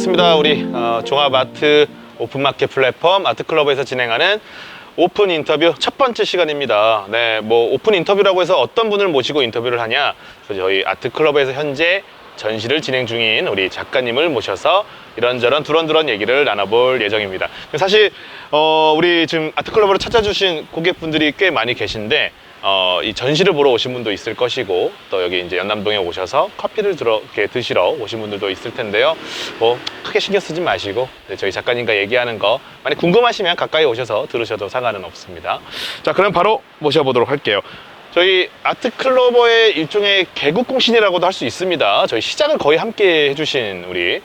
반갑습니다. 우리 종합아트 오픈마켓 플랫폼 아트클러버에서 진행하는 오픈 인터뷰 첫 번째 시간입니다. 네, 뭐 오픈 인터뷰라고 해서 어떤 분을 모시고 인터뷰를 하냐? 저희 아트클러버에서 현재 전시를 진행 중인 우리 작가님을 모셔서 이런저런 두런두런 얘기를 나눠볼 예정입니다. 사실 우리 지금 아트클러버를 찾아주신 고객분들이 꽤 많이 계신데 이 전시를 보러 오신 분도 있을 것이고, 또 여기 이제 연남동에 오셔서 커피를 이렇게 드시러 오신 분들도 있을 텐데요. 뭐 크게 신경 쓰지 마시고 저희 작가님과 얘기하는 거 많이 궁금하시면 가까이 오셔서 들으셔도 상관은 없습니다. 자, 그럼 바로 모셔보도록 할게요. 저희 아트클러버의 일종의 개국공신이라고도 할 수 있습니다. 저희 시작을 거의 함께 해주신 우리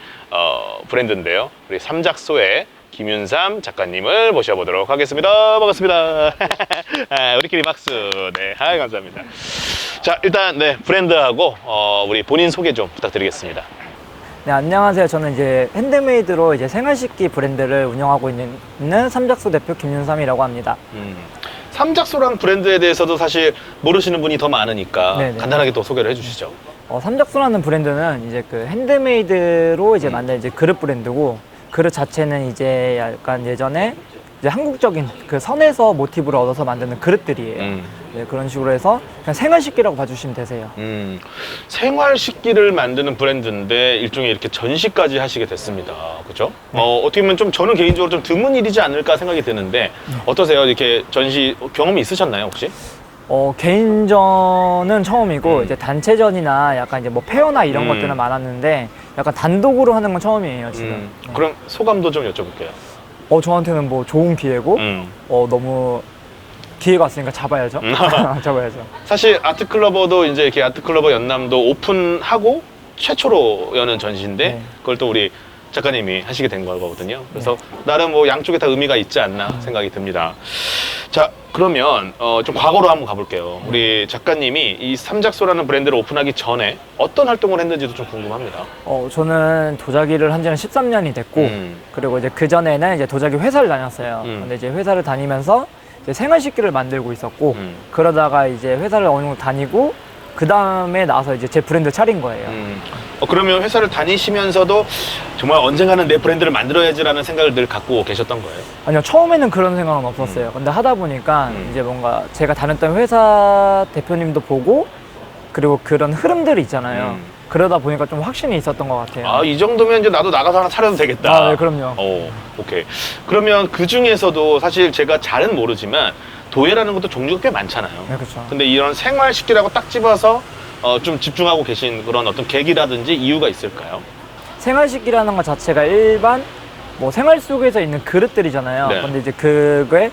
브랜드인데요. 우리 삼작소의 김윤삼 작가님을 모셔보도록 하겠습니다. 반갑습니다. 우리끼리 박수. 네, 감사합니다. 자, 일단 네, 브랜드하고 우리 본인 소개 좀 부탁드리겠습니다. 네, 안녕하세요. 저는 이제 핸드메이드로 이제 생활식기 브랜드를 운영하고 있는 삼작소 대표 김윤삼이라고 합니다. 삼작소랑 브랜드에 대해서도 사실 모르시는 분이 더 많으니까 네네. 간단하게 또 소개를 해주시죠. 삼작소라는 브랜드는 이제 그 핸드메이드로 이제 만든 이제 그릇 브랜드고, 그릇 자체는 이제 약간 예전에 이제 한국적인 그 선에서 모티브를 얻어서 만드는 그릇들이에요. 네, 그런 식으로 해서 그냥 생활식기라고 봐주시면 되세요. 생활식기를 만드는 브랜드인데 일종의 이렇게 전시까지 하시게 됐습니다. 그죠? 어떻게 보면 좀 저는 개인적으로 좀 드문 일이지 않을까 생각이 드는데 어떠세요? 이렇게 전시 경험이 있으셨나요, 혹시? 개인전은 처음이고 이제 단체전이나 약간 이제 뭐 페어나 이런 것들은 많았는데 약간 단독으로 하는 건 처음이에요, 지금. 그럼 소감도 좀 여쭤볼게요. 저한테는 뭐 좋은 기회고 너무 기회가 왔으니까 잡아야죠. 잡아야죠. 사실 아트클러버도 이제 이렇게 아트클러버 연남도 오픈하고 최초로 여는 전시인데 네. 그걸 또 우리 작가님이 하시게 된 거거든요. 그래서 나름 뭐 양쪽에 다 의미가 있지 않나 생각이 듭니다. 자, 그러면 좀 과거로 한번 가볼게요. 우리 작가님이 이 삼작소라는 브랜드를 오픈하기 전에 어떤 활동을 했는지도 좀 궁금합니다. 저는 도자기를 한 지는 13년이 됐고, 그리고 이제 그 전에는 이제 도자기 회사를 다녔어요. 근데 이제 회사를 다니면서 이제 생활식기를 만들고 있었고, 그러다가 이제 회사를 어느 정도 다니고, 그 다음에 나서 이제 제 브랜드 차린 거예요. 그러면 회사를 다니시면서도 정말 언젠가는 내 브랜드를 만들어야지라는 생각을 늘 갖고 계셨던 거예요? 아니요, 처음에는 그런 생각은 없었어요. 근데 하다 보니까 이제 뭔가 제가 다녔던 회사 대표님도 보고, 그리고 그런 흐름들이 있잖아요. 그러다 보니까 좀 확신이 있었던 것 같아요. 아, 이 정도면 이제 나도 나가서 하나 차려도 되겠다. 네, 그럼요. 오케이. 그러면 그 중에서도 사실 제가 잘은 모르지만 도예라는 것도 종류가 꽤 많잖아요. 네, 그렇죠. 근데 이런 생활식기라고 딱 집어서 좀 집중하고 계신 그런 어떤 계기라든지 이유가 있을까요? 생활식기라는 것 자체가 일반 뭐 생활 속에서 있는 그릇들이잖아요. 네. 근데 이제 그게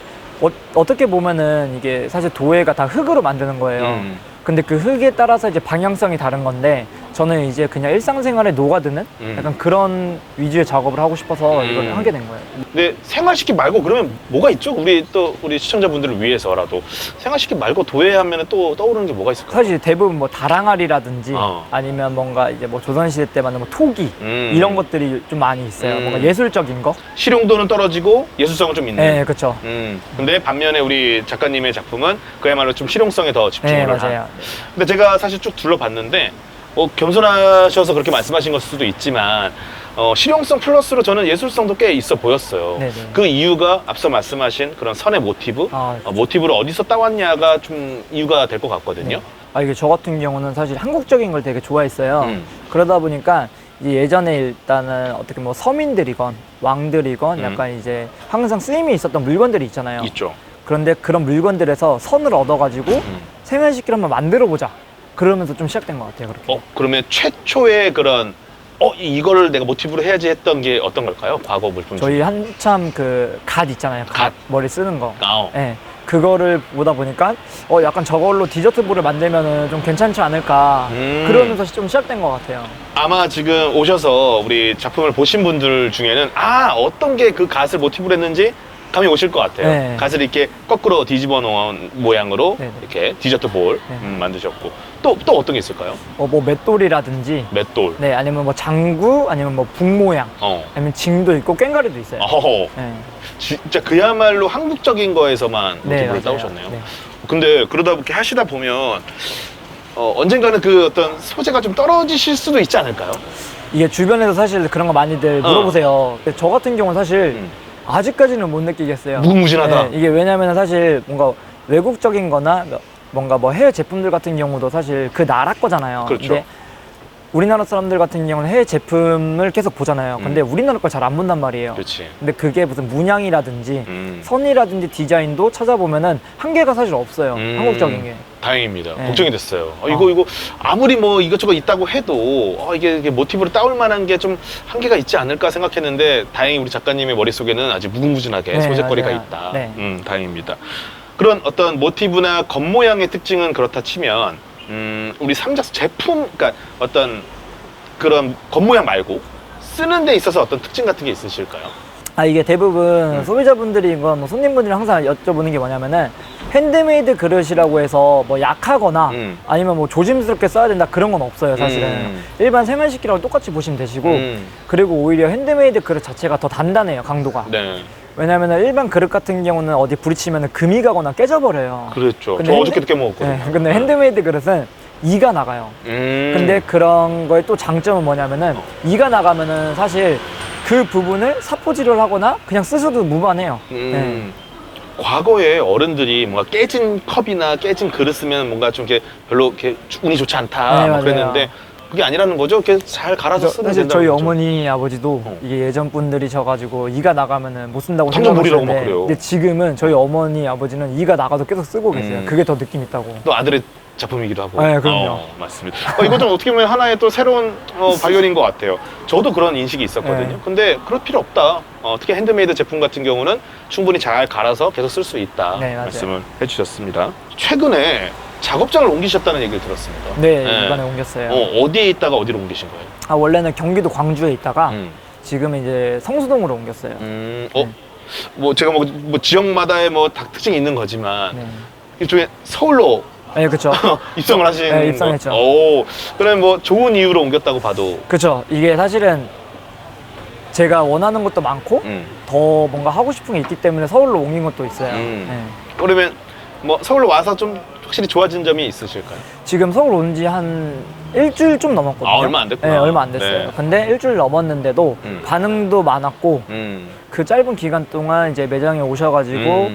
어떻게 보면은 이게 사실 도예가 다 흙으로 만드는 거예요. 근데 그 흙에 따라서 이제 방향성이 다른 건데, 저는 이제 그냥 일상생활에 녹아드는 약간 그런 위주의 작업을 하고 싶어서 이걸 하게 된 거예요. 근데 생활식기 말고 그러면 뭐가 있죠? 우리 시청자분들을 위해서라도 생활식기 말고 도예하면 또 떠오르는 게 뭐가 있을까요? 사실 대부분 뭐 다랑아리라든지 아니면 뭔가 이제 뭐 조선시대 때 만든 뭐 토기 이런 것들이 좀 많이 있어요. 뭔가 예술적인 거. 실용도는 떨어지고 예술성은 좀 있는. 네, 그렇죠. 근데 반면에 우리 작가님의 작품은 그야말로 좀 실용성에 더 집중을 네, 한. 맞아요. 근데 제가 사실 쭉 둘러봤는데 겸손하셔서 그렇게 말씀하신 걸 수도 있지만 실용성 플러스로 저는 예술성도 꽤 있어 보였어요. 네네. 그 이유가 앞서 말씀하신 그런 선의 모티브, 모티브를 어디서 따왔냐가 좀 이유가 될 것 같거든요. 이게 저 같은 경우는 사실 한국적인 걸 되게 좋아했어요. 그러다 보니까 이제 예전에 일단은 어떻게 뭐 서민들이건 왕들이건 약간 이제 항상 쓰임이 있었던 물건들이 있잖아요. 있죠. 그런데 그런 물건들에서 선을 얻어가지고 생활식기를 한번 만들어보자. 그러면서 좀 시작된 것 같아요, 그렇게. 그러면 최초의 그런 이거를 내가 모티브로 해야지 했던 게 어떤 걸까요? 과거 물품 중에. 저희 한참 그 갓 있잖아요. 갓. 머리 쓰는 거. 네. 그거를 보다 보니까 약간 저걸로 디저트볼을 만들면은 좀 괜찮지 않을까. 그러면서 좀 시작된 것 같아요. 아마 지금 오셔서 우리 작품을 보신 분들 중에는 어떤 게 그 갓을 모티브로 했는지 감이 오실 것 같아요. 네. 갓을 이렇게 거꾸로 뒤집어 놓은 모양으로 네네. 이렇게 디저트 볼 만드셨고 또 어떤 게 있을까요? 뭐 맷돌이라든지. 맷돌. 네, 아니면 뭐 장구, 아니면 뭐 북모양, 아니면 징도 있고 꽹과리도 있어요. 네. 진짜 그야말로 한국적인 거에서만 모티브를 맞아요. 따오셨네요. 네. 근데 그러다 이렇게 하시다 보면 언젠가는 그 어떤 소재가 좀 떨어지실 수도 있지 않을까요? 이게 주변에서 사실 그런 거 많이들 물어보세요. 근데 저 같은 경우는 사실 아직까지는 못 느끼겠어요. 무궁무진하다. 네, 이게 왜냐면 사실 뭔가 외국적인 거나 뭔가 뭐 해외 제품들 같은 경우도 사실 그 나라 거잖아요. 그렇죠. 근데 우리나라 사람들 같은 경우는 해외 제품을 계속 보잖아요. 근데 우리나라 걸 잘 안 본단 말이에요. 그렇지. 근데 그게 무슨 문양이라든지 선이라든지 디자인도 찾아보면은 한계가 사실 없어요. 한국적인 게. 다행입니다. 네. 걱정이 됐어요. 이거 아무리 뭐 이것저것 있다고 해도 이게 모티브로 따올 만한 게 좀 한계가 있지 않을까 생각했는데 다행히 우리 작가님의 머릿속에는 아직 무궁무진하게 네, 소재거리가 맞아요. 있다. 네. 다행입니다. 그런 어떤 모티브나 겉모양의 특징은 그렇다 치면 우리 삼작수 제품, 그러니까 어떤 그런 겉모양 말고 쓰는 데 있어서 어떤 특징 같은 게 있으실까요? 이게 대부분 소비자분들이 뭐 손님분들이 항상 여쭤보는 게 뭐냐면은 핸드메이드 그릇이라고 해서 뭐 약하거나 아니면 뭐 조심스럽게 써야 된다 그런 건 없어요, 사실은. 일반 생활식기라고 똑같이 보시면 되시고 그리고 오히려 핸드메이드 그릇 자체가 더 단단해요, 강도가. 네. 왜냐면은 일반 그릇 같은 경우는 어디 부딪히면 금이 가거나 깨져버려요. 그렇죠. 근데 저 어저께도 깨먹었거든요. 네, 근데 핸드메이드 그릇은 이가 나가요. 근데 그런 거에 또 장점은 뭐냐면은 이가 나가면은 사실 그 부분을 사포질을 하거나 그냥 쓰셔도 무방해요. 네. 과거에 어른들이 뭔가 깨진 컵이나 깨진 그릇 쓰면 뭔가 좀 이렇게 별로 이렇게 운이 좋지 않다 네, 막 맞아요. 그랬는데 그게 아니라는 거죠? 이렇게 잘 갈아서 쓰면 사실 된다는 저희 거죠? 어머니 아버지도 이게 예전 분들이셔가지고 이가 나가면은 못 쓴다고 당장물이라고 막 생각하셨는데 그래요. 근데 지금은 저희 어머니 아버지는 이가 나가도 계속 쓰고 계세요. 그게 더 느낌 있다고. 또 아들의 작품이기도 하고. 네, 그럼요. 맞습니다. 이것도 어떻게 보면 하나의 또 새로운 발견인 것 같아요. 저도 그런 인식이 있었거든요. 네. 근데 그럴 필요 없다. 특히 핸드메이드 제품 같은 경우는 충분히 잘 갈아서 계속 쓸 수 있다. 네, 맞아요. 말씀을 해주셨습니다. 최근에 작업장을 옮기셨다는 얘기를 들었습니다. 네, 이번에 옮겼어요. 어디에 있다가 어디로 옮기신 거예요? 원래는 경기도 광주에 있다가 지금 이제 성수동으로 옮겼어요. 뭐 제가 뭐 지역마다의 뭐 다 특징이 있는 거지만 네. 일종의 서울로 네, 그렇죠. 입성을 하신 네, 입성했죠. 오, 그러면 뭐 좋은 이유로 옮겼다고 봐도 그렇죠. 이게 사실은 제가 원하는 것도 많고 더 뭔가 하고 싶은 게 있기 때문에 서울로 옮긴 것도 있어요. 네. 그러면 뭐 서울로 와서 좀 확실히 좋아진 점이 있으실까요? 지금 서울 온 지 한 일주일 좀 넘었거든요. 얼마 안 됐구나. 네, 얼마 안 됐어요. 네. 근데 일주일 넘었는데도 반응도 많았고 그 짧은 기간 동안 이제 매장에 오셔가지고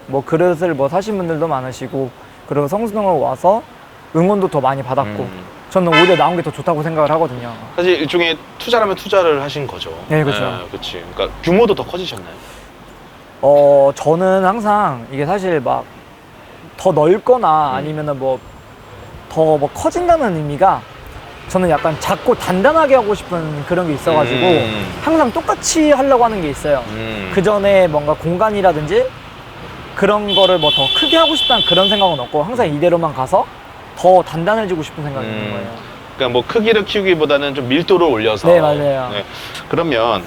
뭐 그릇을 뭐 사신 분들도 많으시고 그리고 성수동으로 와서 응원도 더 많이 받았고 저는 오히려 나온 게 더 좋다고 생각을 하거든요. 사실 일종의 투자라면 투자를 하신 거죠. 네, 그렇죠. 그렇지. 그러니까 규모도 더 커지셨나요? 저는 항상 이게 사실 막 더 넓거나 아니면은 뭐 더 뭐 커진다는 의미가 저는 약간 작고 단단하게 하고 싶은 그런 게 있어가지고 항상 똑같이 하려고 하는 게 있어요. 그 전에 뭔가 공간이라든지 그런 거를 뭐 더 크게 하고 싶다는 그런 생각은 없고 항상 이대로만 가서 더 단단해지고 싶은 생각이 있는 거예요. 그러니까 뭐 크기를 키우기보다는 좀 밀도를 올려서. 네, 맞아요. 네. 그러면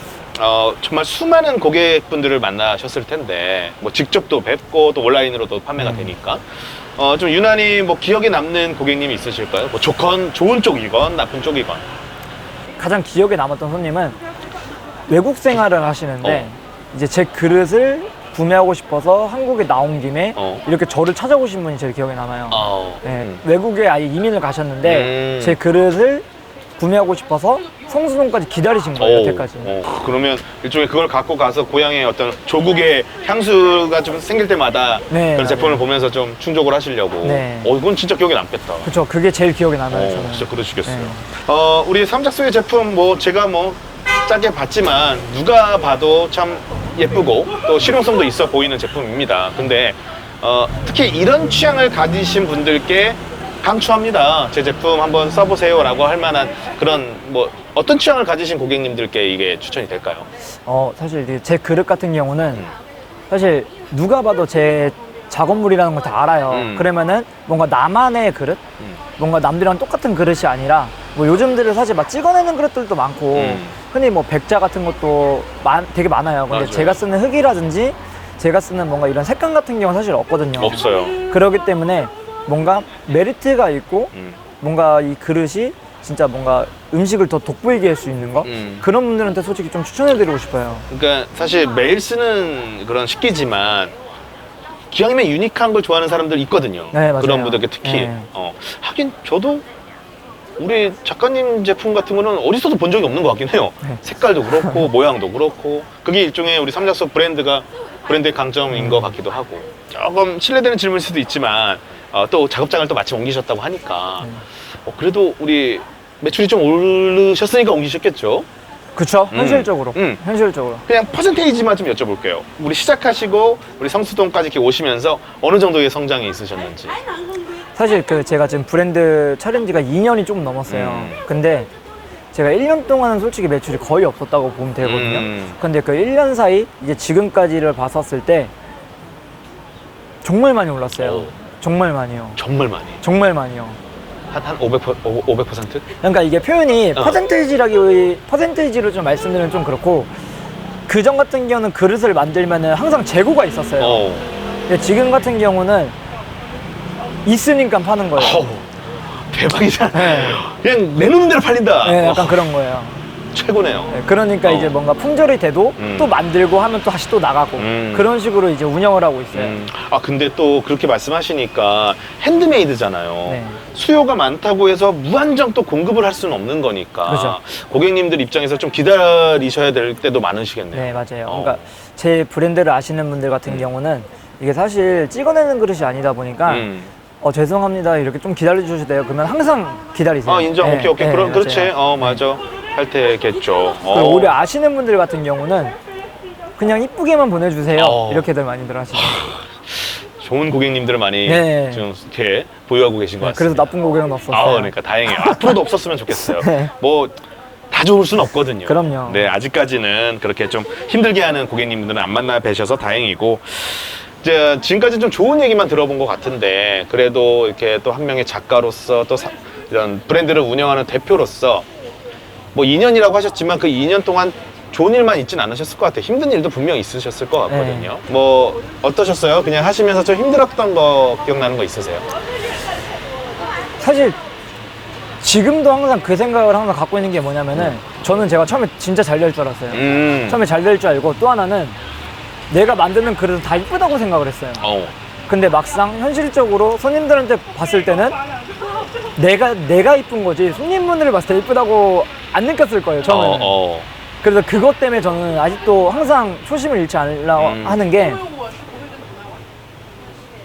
정말 수많은 고객분들을 만나셨을 텐데 뭐 직접도 뵙고 또 온라인으로도 판매가 되니까 좀 유난히 뭐 기억에 남는 고객님이 있으실까요? 뭐 좋은 쪽이건 나쁜 쪽이건. 가장 기억에 남았던 손님은 외국 생활을 하시는데 이제 제 그릇을 구매하고 싶어서 한국에 나온 김에 이렇게 저를 찾아오신 분이 제일 기억에 남아요. 네, 외국에 아예 이민을 가셨는데 제 그릇을 구매하고 싶어서 성수동까지 기다리신 거예요, 여태까지. 그러면 일종의 그걸 갖고 가서 고향의 어떤 조국의 향수가 좀 생길 때마다 네, 그런 맞아요. 제품을 보면서 좀 충족을 하시려고. 네. 이건 진짜 기억에 남겠다. 그렇죠. 그게 제일 기억에 남아요, 저는. 진짜 그러시겠어요. 네. 우리 삼작소의 제품 뭐 제가 뭐 짜게 봤지만 누가 봐도 참 예쁘고 또 실용성도 있어 보이는 제품입니다. 근데 특히 이런 취향을 가지신 분들께 강추합니다. 제 제품 한번 써보세요 라고 할 만한 그런 뭐 어떤 취향을 가지신 고객님들께 이게 추천이 될까요? 사실 이제 제 그릇 같은 경우는 사실 누가 봐도 제 작업물이라는 걸 다 알아요. 그러면은 뭔가 나만의 그릇? 뭔가 남들이랑 똑같은 그릇이 아니라 뭐 요즘들은 사실 막 찍어내는 그릇들도 많고 흔히 뭐 백자 같은 것도 되게 많아요. 근데 맞아요. 제가 쓰는 흙이라든지 제가 쓰는 뭔가 이런 색감 같은 경우는 사실 없거든요. 없어요. 그렇기 때문에 뭔가 메리트가 있고 뭔가 이 그릇이 진짜 뭔가 음식을 더 돋보이게 할 수 있는 거 그런 분들한테 솔직히 좀 추천해드리고 싶어요. 그러니까 사실 매일 쓰는 그런 식기지만 기왕이면 유니크한 걸 좋아하는 사람들 있거든요. 네, 맞아요. 그런 분들께 특히. 네. 하긴 저도 우리 작가님 제품 같은 거는 어디서도 본 적이 없는 것 같긴 해요. 네. 색깔도 그렇고 모양도 그렇고 그게 일종의 우리 삼작석 브랜드의 강점인 것 같기도 하고 조금 실례되는 질문일 수도 있지만 또 작업장을 또 마침 옮기셨다고 하니까 그래도 우리 매출이 좀 오르셨으니까 옮기셨겠죠? 그쵸? 현실적으로. 현실적으로. 그냥 퍼센테이지만 좀 여쭤볼게요. 우리 시작하시고 우리 성수동까지 이렇게 오시면서 어느 정도의 성장이 있으셨는지. 사실 그 제가 지금 브랜드 차린 지가 2년이 조금 넘었어요. 근데 제가 1년 동안은 솔직히 매출이 거의 없었다고 보면 되거든요. 근데 그 1년 사이 이제 지금까지를 봤었을 때 정말 많이 올랐어요. 정말 많이요. 정말 많이. 정말 많이요. 한 500%? 그러니까 이게 표현이 퍼센테이지로 좀 말씀드리면 좀 그렇고 그전 같은 경우는 그릇을 만들면은 항상 재고가 있었어요. 근데 지금 같은 경우는 있으니까 파는 거예요. 대박이잖아. 네. 그냥 내놓는 대로 팔린다. 네, 약간 그런 거예요. 최고네요. 네, 그러니까 이제 뭔가 품절이 돼도 또 만들고 하면 또 다시 또 나가고 그런 식으로 이제 운영을 하고 있어요. 근데 또 그렇게 말씀하시니까 핸드메이드잖아요. 네. 수요가 많다고 해서 무한정 또 공급을 할 수는 없는 거니까 그렇죠. 고객님들 입장에서 좀 기다리셔야 될 때도 많으시겠네요. 네, 맞아요. 그러니까 제 브랜드를 아시는 분들 같은 경우는 이게 사실 찍어내는 그릇이 아니다 보니까 죄송합니다 이렇게 좀 기다려주셔도 돼요. 그러면 항상 기다리세요. 인정. 네, 오케이. 네, 그렇지. 맞아요. 맞아. 할 때겠죠. 그리고 오히려 아시는 분들 같은 경우는 그냥 이쁘게만 보내주세요. 이렇게들 많이들 하시죠. 좋은 고객님들을 많이 네. 좀 이렇게 보유하고 계신 것 같습니다. 그래서 나쁜 고객은 없었어요. 그러니까 다행이에요. 앞으로도 없었으면 좋겠어요. 네. 뭐 다 좋을 수는 없거든요. 그럼요. 네, 아직까지는 그렇게 좀 힘들게 하는 고객님들은 안 만나 뵈셔서 다행이고 이제 지금까지 좀 좋은 얘기만 들어본 것 같은데 그래도 이렇게 또 한 명의 작가로서 또 이런 브랜드를 운영하는 대표로서 뭐 2년이라고 하셨지만 그 2년 동안 좋은 일만 있진 않으셨을 것 같아요. 힘든 일도 분명 있으셨을 것 같거든요. 뭐 어떠셨어요? 그냥 하시면서 좀 힘들었던 거 기억나는 거 있으세요? 사실 지금도 항상 그 생각을 항상 갖고 있는 게 뭐냐면은 저는 제가 처음에 진짜 잘 될 줄 알았어요. 처음에 잘 될 줄 알고 또 하나는 내가 만드는 그릇은 다 이쁘다고 생각을 했어요. 근데 막상 현실적으로 손님들한테 봤을 때는 내가 이쁜 거지 손님분들을 봤을 때 이쁘다고 안 느꼈을 거예요, 처음에는. 그래서 그것 때문에 저는 아직도 항상 초심을 잃지 않으려고 하는 게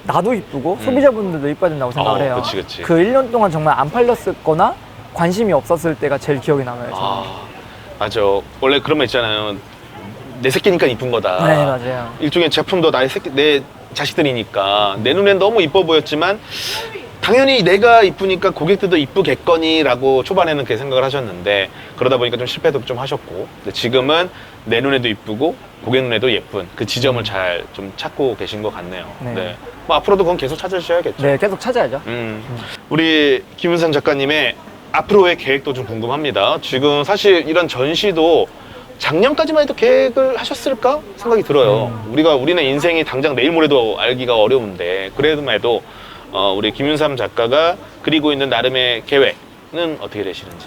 나도 이쁘고 소비자분들도 이뻐야 된다고 생각을 해요. 그치. 그 1년 동안 정말 안 팔렸을 거나 관심이 없었을 때가 제일 기억이 남아요, 저는. 맞아. 원래 그런 말 있잖아요. 내 새끼니까 이쁜 거다. 네, 맞아요. 일종의 제품도 내 자식들이니까 내 눈엔 너무 이뻐 보였지만 당연히 내가 이쁘니까 고객들도 이쁘겠거니라고 초반에는 그렇게 생각을 하셨는데 그러다 보니까 좀 실패도 좀 하셨고 근데 지금은 내 눈에도 이쁘고 고객 눈에도 예쁜 그 지점을 잘 좀 찾고 계신 것 같네요. 네. 뭐 앞으로도 그건 계속 찾으셔야겠죠. 네, 계속 찾아야죠. 우리 김윤상 작가님의 앞으로의 계획도 좀 궁금합니다. 지금 사실 이런 전시도 작년까지만 해도 계획을 하셨을까 생각이 들어요. 우리는 인생이 당장 내일 모레도 알기가 어려운데 그래도 우리 김윤삼 작가가 그리고 있는 나름의 계획은 어떻게 되시는지?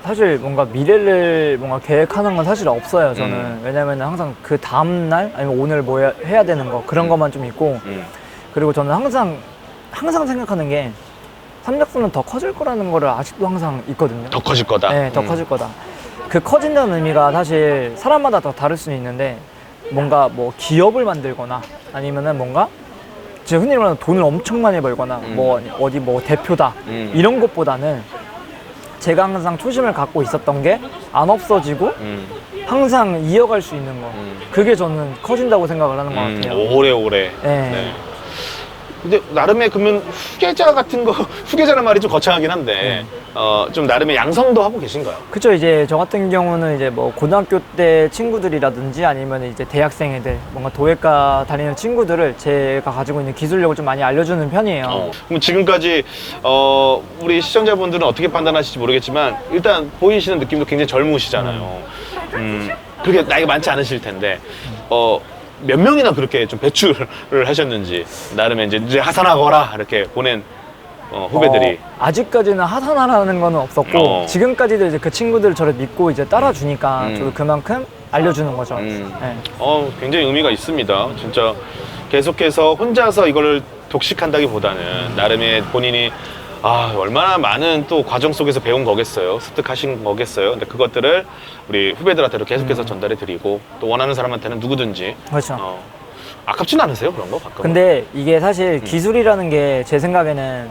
사실 뭔가 미래를 뭔가 계획하는 건 사실 없어요, 저는. 왜냐면 항상 그 다음날 아니면 오늘 뭐 해야 되는 거 그런 것만 좀 있고 그리고 저는 항상 생각하는 게 삼작서는 더 커질 거라는 거를 아직도 항상 있거든요. 더 커질 거다? 네, 더 커질 거다. 그 커진다는 의미가 사실 사람마다 더 다를 수는 있는데 뭔가 뭐 기업을 만들거나 아니면은 뭔가 제가 흔히 말하는 돈을 엄청 많이 벌거나 뭐 어디 뭐 대표다 이런 것보다는 제가 항상 초심을 갖고 있었던 게 안 없어지고 항상 이어갈 수 있는 거 그게 저는 커진다고 생각을 하는 것 같아요. 오래오래. 네. 근데 나름의 그러면 후계자 같은 거 후계자란 말이 좀 거창하긴 한데 좀 나름의 양성도 하고 계신가요? 그쵸. 이제 저 같은 경우는 이제 뭐 고등학교 때 친구들이라든지 아니면 이제 대학생 애들 뭔가 도예과 다니는 친구들을 제가 가지고 있는 기술력을 좀 많이 알려주는 편이에요. 그럼 지금까지 우리 시청자분들은 어떻게 판단하실지 모르겠지만 일단 보이시는 느낌도 굉장히 젊으시잖아요. 그렇게 나이가 많지 않으실 텐데 몇 명이나 그렇게 좀 배출을 하셨는지 나름의 이제 하산하거라 이렇게 보낸 후배들이 아직까지는 하산하라는 거는 없었고 지금까지도 이제 그 친구들 저를 믿고 이제 따라주니까 저도 그만큼 알려주는 거죠. 네. 굉장히 의미가 있습니다. 진짜 계속해서 혼자서 이걸 독식한다기보다는 나름의 본인이 얼마나 많은 또 과정 속에서 배운 거겠어요. 습득하신 거겠어요. 근데 그것들을 우리 후배들한테도 계속해서 전달해 드리고 또 원하는 사람한테는 누구든지 그렇죠. 아깝진 않으세요? 그런 거 가끔? 근데 이게 사실 기술이라는 게 제 생각에는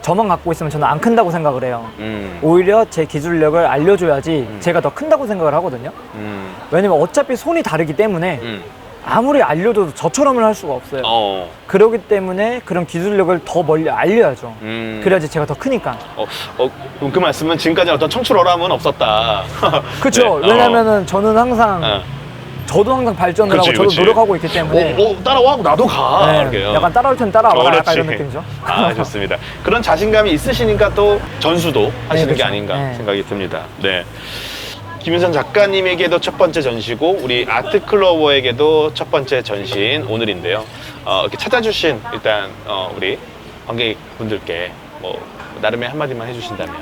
저만 갖고 있으면 저는 안 큰다고 생각을 해요. 오히려 제 기술력을 알려줘야지 제가 더 큰다고 생각을 하거든요. 왜냐면 어차피 손이 다르기 때문에 아무리 알려줘도 저처럼은 할 수가 없어요. 그렇기 때문에 그런 기술력을 더 멀리 알려야죠. 그래야지 제가 더 크니까. 그럼 그 말씀은 지금까지 어떤 청출어람은 없었다. 그렇죠. 네. 왜냐면은 저는 항상 저도 항상 발전을 그치, 하고 저도 그치. 노력하고 있기 때문에 따라와 나도 가. 네, 이렇게요. 약간 따라올 땐 따라와라 약간 그렇지. 이런 느낌이죠. 좋습니다. 그런 자신감이 있으시니까 또 전수도 하시는 게 그렇죠. 아닌가 네. 생각이 듭니다. 네. 김윤선 작가님에게도 첫 번째 전시고 우리 아트클로버에게도 첫 번째 전시인 오늘인데요. 이렇게 찾아주신 일단 우리 관객분들께 뭐 나름의 한마디만 해주신다면.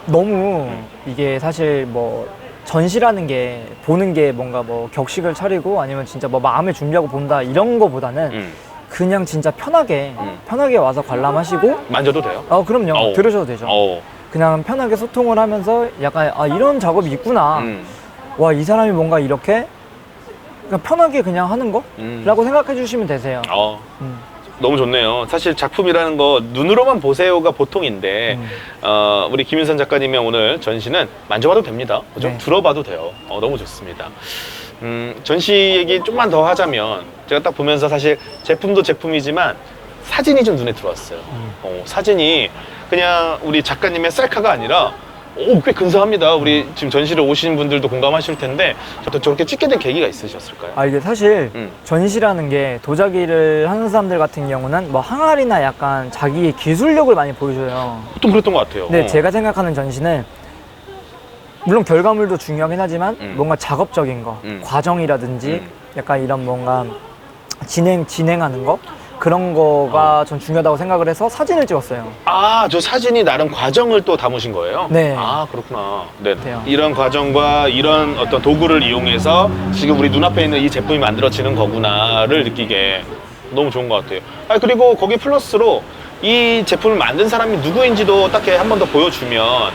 너무 이게 사실 뭐 전시라는 게 보는 게 뭔가 뭐 격식을 차리고 아니면 진짜 뭐 마음의 준비하고 본다 이런 거보다는 그냥 진짜 편하게 와서 관람하시고 만져도 돼요? 그럼요. 들으셔도 되죠. 그냥 편하게 소통을 하면서 약간 이런 작업이 있구나. 와, 이 사람이 뭔가 이렇게 그냥 편하게 그냥 하는 거라고 생각해 주시면 되세요. 너무 좋네요. 사실 작품이라는 거 눈으로만 보세요가 보통인데 우리 김윤선 작가님의 오늘 전시는 만져봐도 됩니다. 그죠? 네. 들어봐도 돼요. 너무 좋습니다. 전시 얘기 좀만 더 하자면 제가 딱 보면서 사실 제품도 제품이지만 사진이 좀 눈에 들어왔어요. 사진이 그냥 우리 작가님의 셀카가 아니라 꽤 근사합니다. 우리 지금 전시를 오신 분들도 공감하실 텐데 저렇게 찍게 된 계기가 있으셨을까요? 이게 사실 전시라는 게 도자기를 하는 사람들 같은 경우는 뭐 항아리나 약간 자기의 기술력을 많이 보여줘요. 보통 그랬던 것 같아요. 근데 제가 생각하는 전시는 물론 결과물도 중요하긴 하지만 뭔가 작업적인 거, 과정이라든지 약간 이런 뭔가 진행하는 거 그런 거가 전 중요하다고 생각을 해서 사진을 찍었어요. 저 사진이 나름 과정을 또 담으신 거예요? 네. 그렇구나. 네. 같아요. 이런 과정과 이런 어떤 도구를 이용해서 지금 우리 눈앞에 있는 이 제품이 만들어지는 거구나를 느끼게 너무 좋은 것 같아요. 그리고 거기 플러스로 이 제품을 만든 사람이 누구인지도 딱 한 번 더 보여주면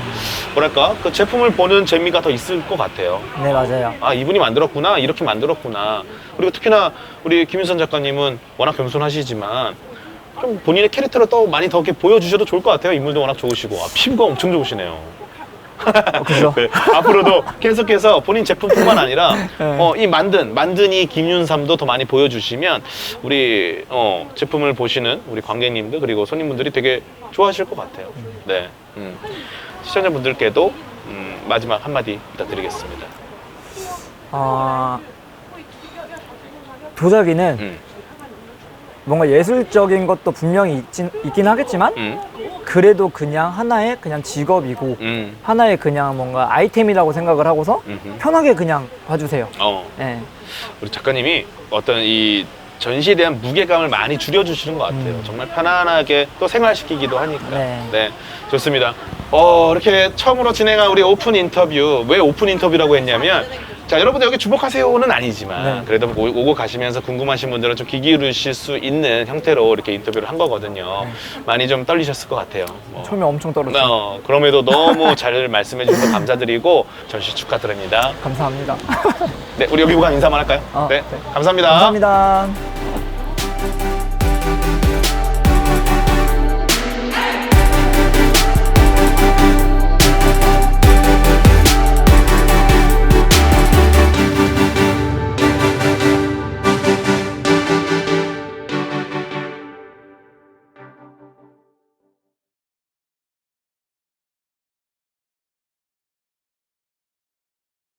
뭐랄까 그 제품을 보는 재미가 더 있을 것 같아요. 네, 맞아요. 이분이 만들었구나, 이렇게 만들었구나. 그리고 특히나 우리 김윤선 작가님은 워낙 겸손하시지만 좀 본인의 캐릭터를 또 많이 더 이렇게 보여주셔도 좋을 것 같아요. 인물도 워낙 좋으시고 피부가 엄청 좋으시네요. 그죠? 네, 앞으로도 계속해서 본인 제품뿐만 아니라 네. 이 만드니 김윤삼도 더 많이 보여주시면 우리 제품을 보시는 우리 관객님들 그리고 손님분들이 되게 좋아하실 것 같아요. 네, 시청자분들께도 마지막 한마디 부탁드리겠습니다. 도자기는 뭔가 예술적인 것도 분명히 있긴 하겠지만 그래도 그냥 하나의 그냥 직업이고 하나의 그냥 뭔가 아이템이라고 생각을 하고서 편하게 그냥 봐주세요. 네. 우리 작가님이 어떤 이 전시에 대한 무게감을 많이 줄여주시는 것 같아요. 정말 편안하게 또 생활시키기도 하니까. 네. 좋습니다. 이렇게 처음으로 진행한 우리 오픈 인터뷰. 왜 오픈 인터뷰라고 했냐면 자, 여러분들 여기 주목하세요는 아니지만 그래도 오고 가시면서 궁금하신 분들은 좀 귀 기울이실 수 있는 형태로 이렇게 인터뷰를 한 거거든요. 많이 좀 떨리셨을 것 같아요. 처음에 엄청 떨었죠. 그럼에도 너무 잘 말씀해 주셔서 감사드리고 전시 축하드립니다. 감사합니다. 네, 우리 여기 보고 인사만 할까요? 네, 감사합니다. 감사합니다.